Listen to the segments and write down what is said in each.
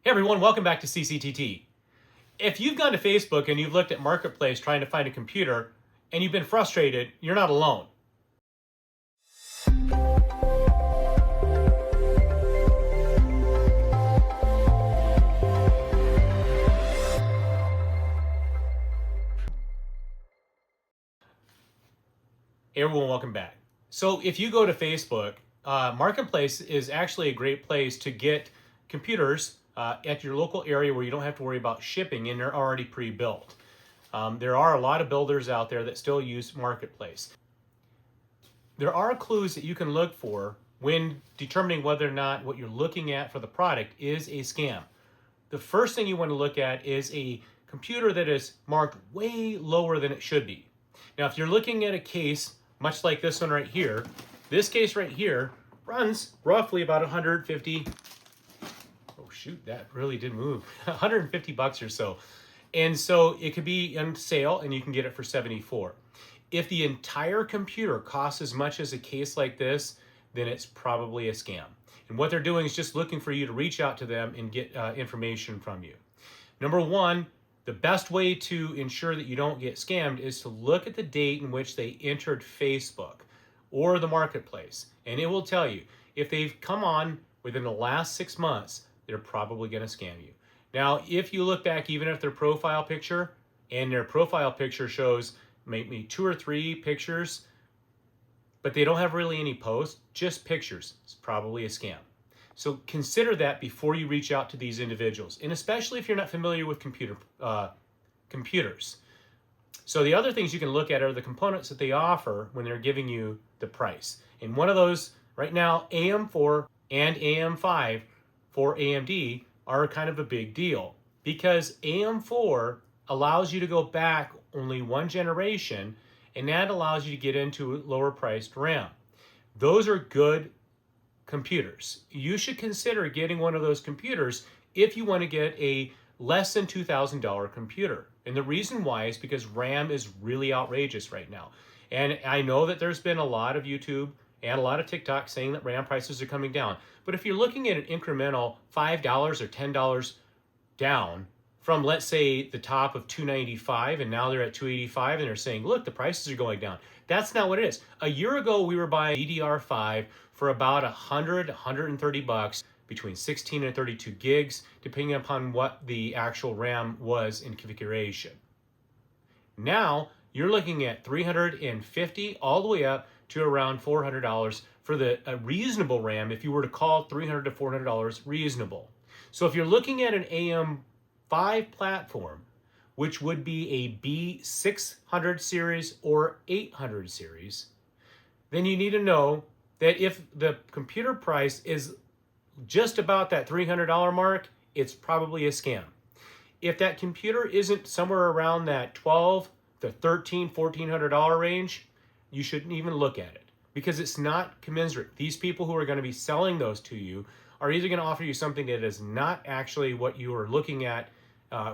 Hey everyone, welcome back to CCTT. If you've gone to Facebook and you've looked at Marketplace trying to find a computer and you've been frustrated, you're not alone. Hey everyone, welcome back. So if you go to Facebook, Marketplace is actually a great place to get computers at your local area where you don't have to worry about shipping and they're already pre-built. There are a lot of builders out there that still use Marketplace. There are clues that you can look for when determining whether or not what you're looking at for the product is a scam. The first thing you want to look at is a computer that is marked way lower than it should be. Now, if you're looking at a case much like this one right here, this case right here runs roughly about 150. Oh shoot, that really did move. 150 bucks or so. And so it could be on sale and you can get it for 74. If the entire computer costs as much as a case like this, then it's probably a scam. And what they're doing is just looking for you to reach out to them and get information from you. Number one, the best way to ensure that you don't get scammed is to look at the date in which they entered Facebook or the Marketplace. And it will tell you, if they've come on within the last 6 months, they're probably going to scam you. Now, if you look back, even at their profile picture, and their profile picture shows maybe 2 or 3 pictures, but they don't have really any posts, just pictures, it's probably a scam. So consider that before you reach out to these individuals, and especially if you're not familiar with computers. So the other things you can look at are the components that they offer when they're giving you the price. And one of those right now, AM4 and AM5 for AMD are kind of a big deal because AM4 allows you to go back only one generation, and that allows you to get into lower priced RAM. Those are good computers. You should consider getting one of those computers if you want to get a less than $2,000 computer. And the reason why is because RAM is really outrageous right now. And I know that there's been a lot of YouTube and a lot of TikTok saying that RAM prices are coming down. But if you're looking at an incremental $5 or $10 down from, let's say, the top of $295 and now they're at $285 and they're saying, look, the prices are going down. That's not what it is. A year ago, we were buying DDR5 for about 100, 130 bucks between 16 and 32 gigs, depending upon what the actual RAM was in configuration. Now, you're looking at 350 all the way up to around $400 for the reasonable RAM if you were to call $300 to $400 reasonable. So if you're looking at an AM5 platform, which would be a B600 series or 800 series, then you need to know that if the computer price is just about that $300 mark, it's probably a scam. If that computer isn't somewhere around that $1,200 to $1,300, $1,400 range, you shouldn't even look at it because it's not commensurate. These people who are going to be selling those to you are either going to offer you something that is not actually what you are looking at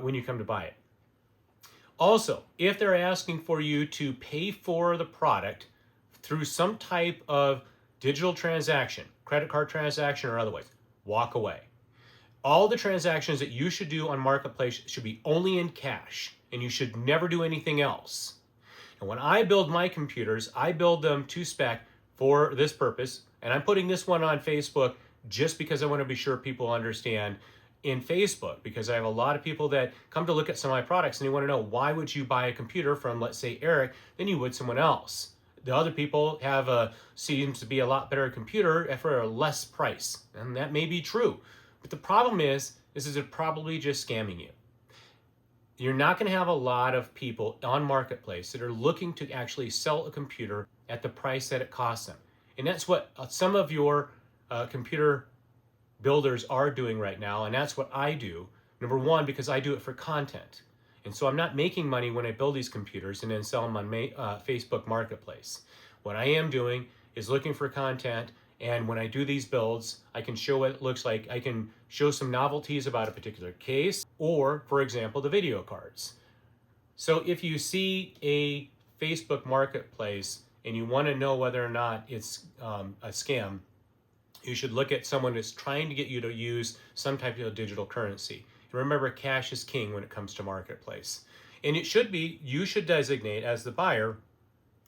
when you come to buy it. Also, if they're asking for you to pay for the product through some type of digital transaction, credit card transaction or otherwise, walk away. All the transactions that you should do on Marketplace should be only in cash, and you should never do anything else. And when I build my computers, I build them to spec for this purpose, and I'm putting this one on Facebook just because I want to be sure people understand in Facebook, because I have a lot of people that come to look at some of my products and they want to know, why would you buy a computer from, let's say, Eric than you would someone else? The other people have seems to be a lot better computer for a less price, and that may be true. But the problem is they're probably just scamming you. You're not going to have a lot of people on Marketplace that are looking to actually sell a computer at the price that it costs them. And that's what some of your computer builders are doing right now, and that's what I do. Number one, because I do it for content. And so I'm not making money when I build these computers and then sell them on Facebook Marketplace. What I am doing is looking for content, and when I do these builds, I can show what it looks like. I can show some novelties about a particular case, or, for example, the video cards. So if you see a Facebook Marketplace and you want to know whether or not it's a scam, you should look at someone that's trying to get you to use some type of digital currency. And remember, cash is king when it comes to marketplace. And it should be, you should designate as the buyer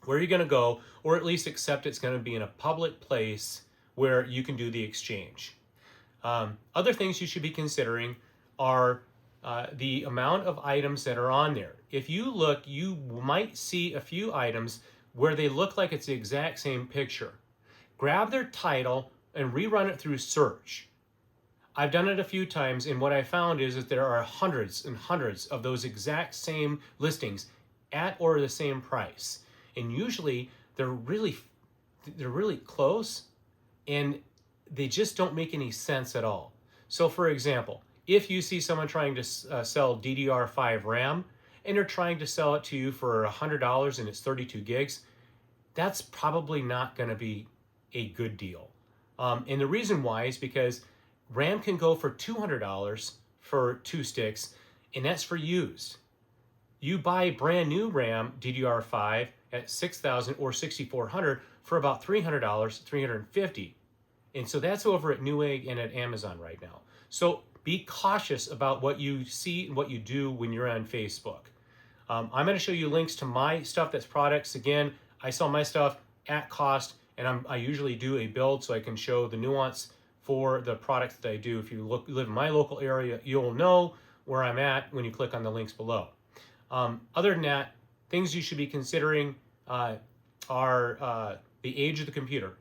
where you're going to go, or at least accept it's going to be in a public place where you can do the exchange. Other things you should be considering are the amount of items that are on there. If you look, you might see a few items where they look like it's the exact same picture. Grab their title and rerun it through search. I've done it a few times, and what I found is that there are hundreds and hundreds of those exact same listings at or the same price. And usually they're really close, and they just don't make any sense at all. So for example, if you see someone trying to sell DDR5 RAM and they're trying to sell it to you for $100 and it's 32 gigs, that's probably not going to be a good deal. And the reason why is because RAM can go for $200 for 2 sticks, and that's for used. You buy brand new RAM DDR5 at $6,000 or $6,400 for about $300, $350. And so that's over at Newegg and at Amazon right now. So be cautious about what you see and what you do when you're on Facebook. I'm going to show you links to my stuff that's products. Again, I sell my stuff at cost, and I usually do a build so I can show the nuance for the products that I do. If you live in my local area, you'll know where I'm at when you click on the links below. Other than that, things you should be considering are the age of the computer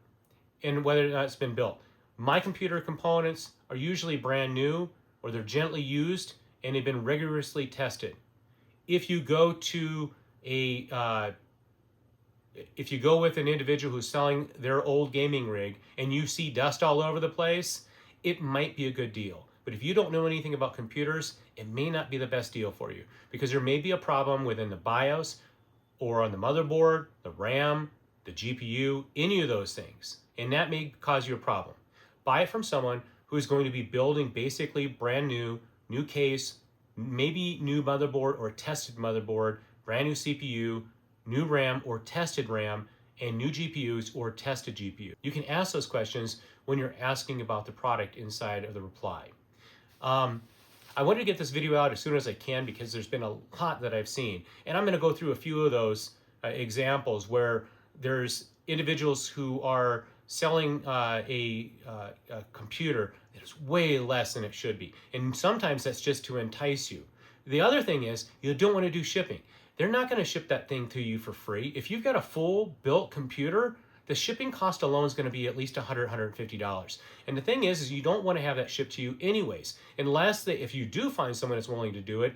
and whether or not it's been built. My computer components are usually brand new, or they're gently used and they've been rigorously tested. If you go to if you go with an individual who's selling their old gaming rig and you see dust all over the place, it might be a good deal. But if you don't know anything about computers, it may not be the best deal for you, because there may be a problem within the BIOS or on the motherboard, the RAM, the GPU, any of those things. And that may cause you a problem. Buy it from someone who's going to be building basically brand new case, maybe new motherboard or tested motherboard, brand new CPU, new RAM or tested RAM, and new GPUs or tested GPU. You can ask those questions when you're asking about the product inside of the reply. I wanted to get this video out as soon as I can because there's been a lot that I've seen. And I'm going to go through a few of those examples where there's individuals who are selling a computer that is way less than it should be. And sometimes that's just to entice you. The other thing is you don't want to do shipping. They're not going to ship that thing to you for free. If you've got a full built computer, the shipping cost alone is going to be at least $100, $150. And the thing is you don't want to have that shipped to you anyways. Unless if you do find someone that's willing to do it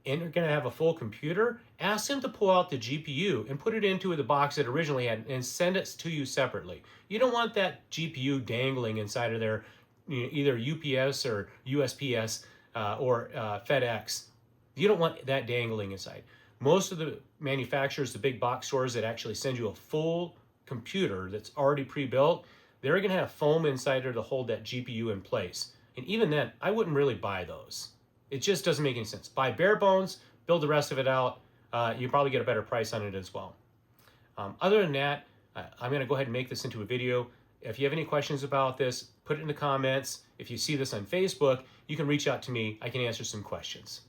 and you're going to have a full computer, ask them to pull out the GPU and put it into the box it originally had and send it to you separately. You don't want that GPU dangling inside of their either UPS or USPS or FedEx. You don't want that dangling inside. Most of the manufacturers, the big box stores that actually send you a full computer that's already pre-built, they're going to have foam inside there to hold that GPU in place. And even then, I wouldn't really buy those. It just doesn't make any sense. Buy bare bones, build the rest of it out. You probably get a better price on it as well. Other than that, I'm going to go ahead and make this into a video. If you have any questions about this, put it in the comments. If you see this on Facebook, you can reach out to me. I can answer some questions.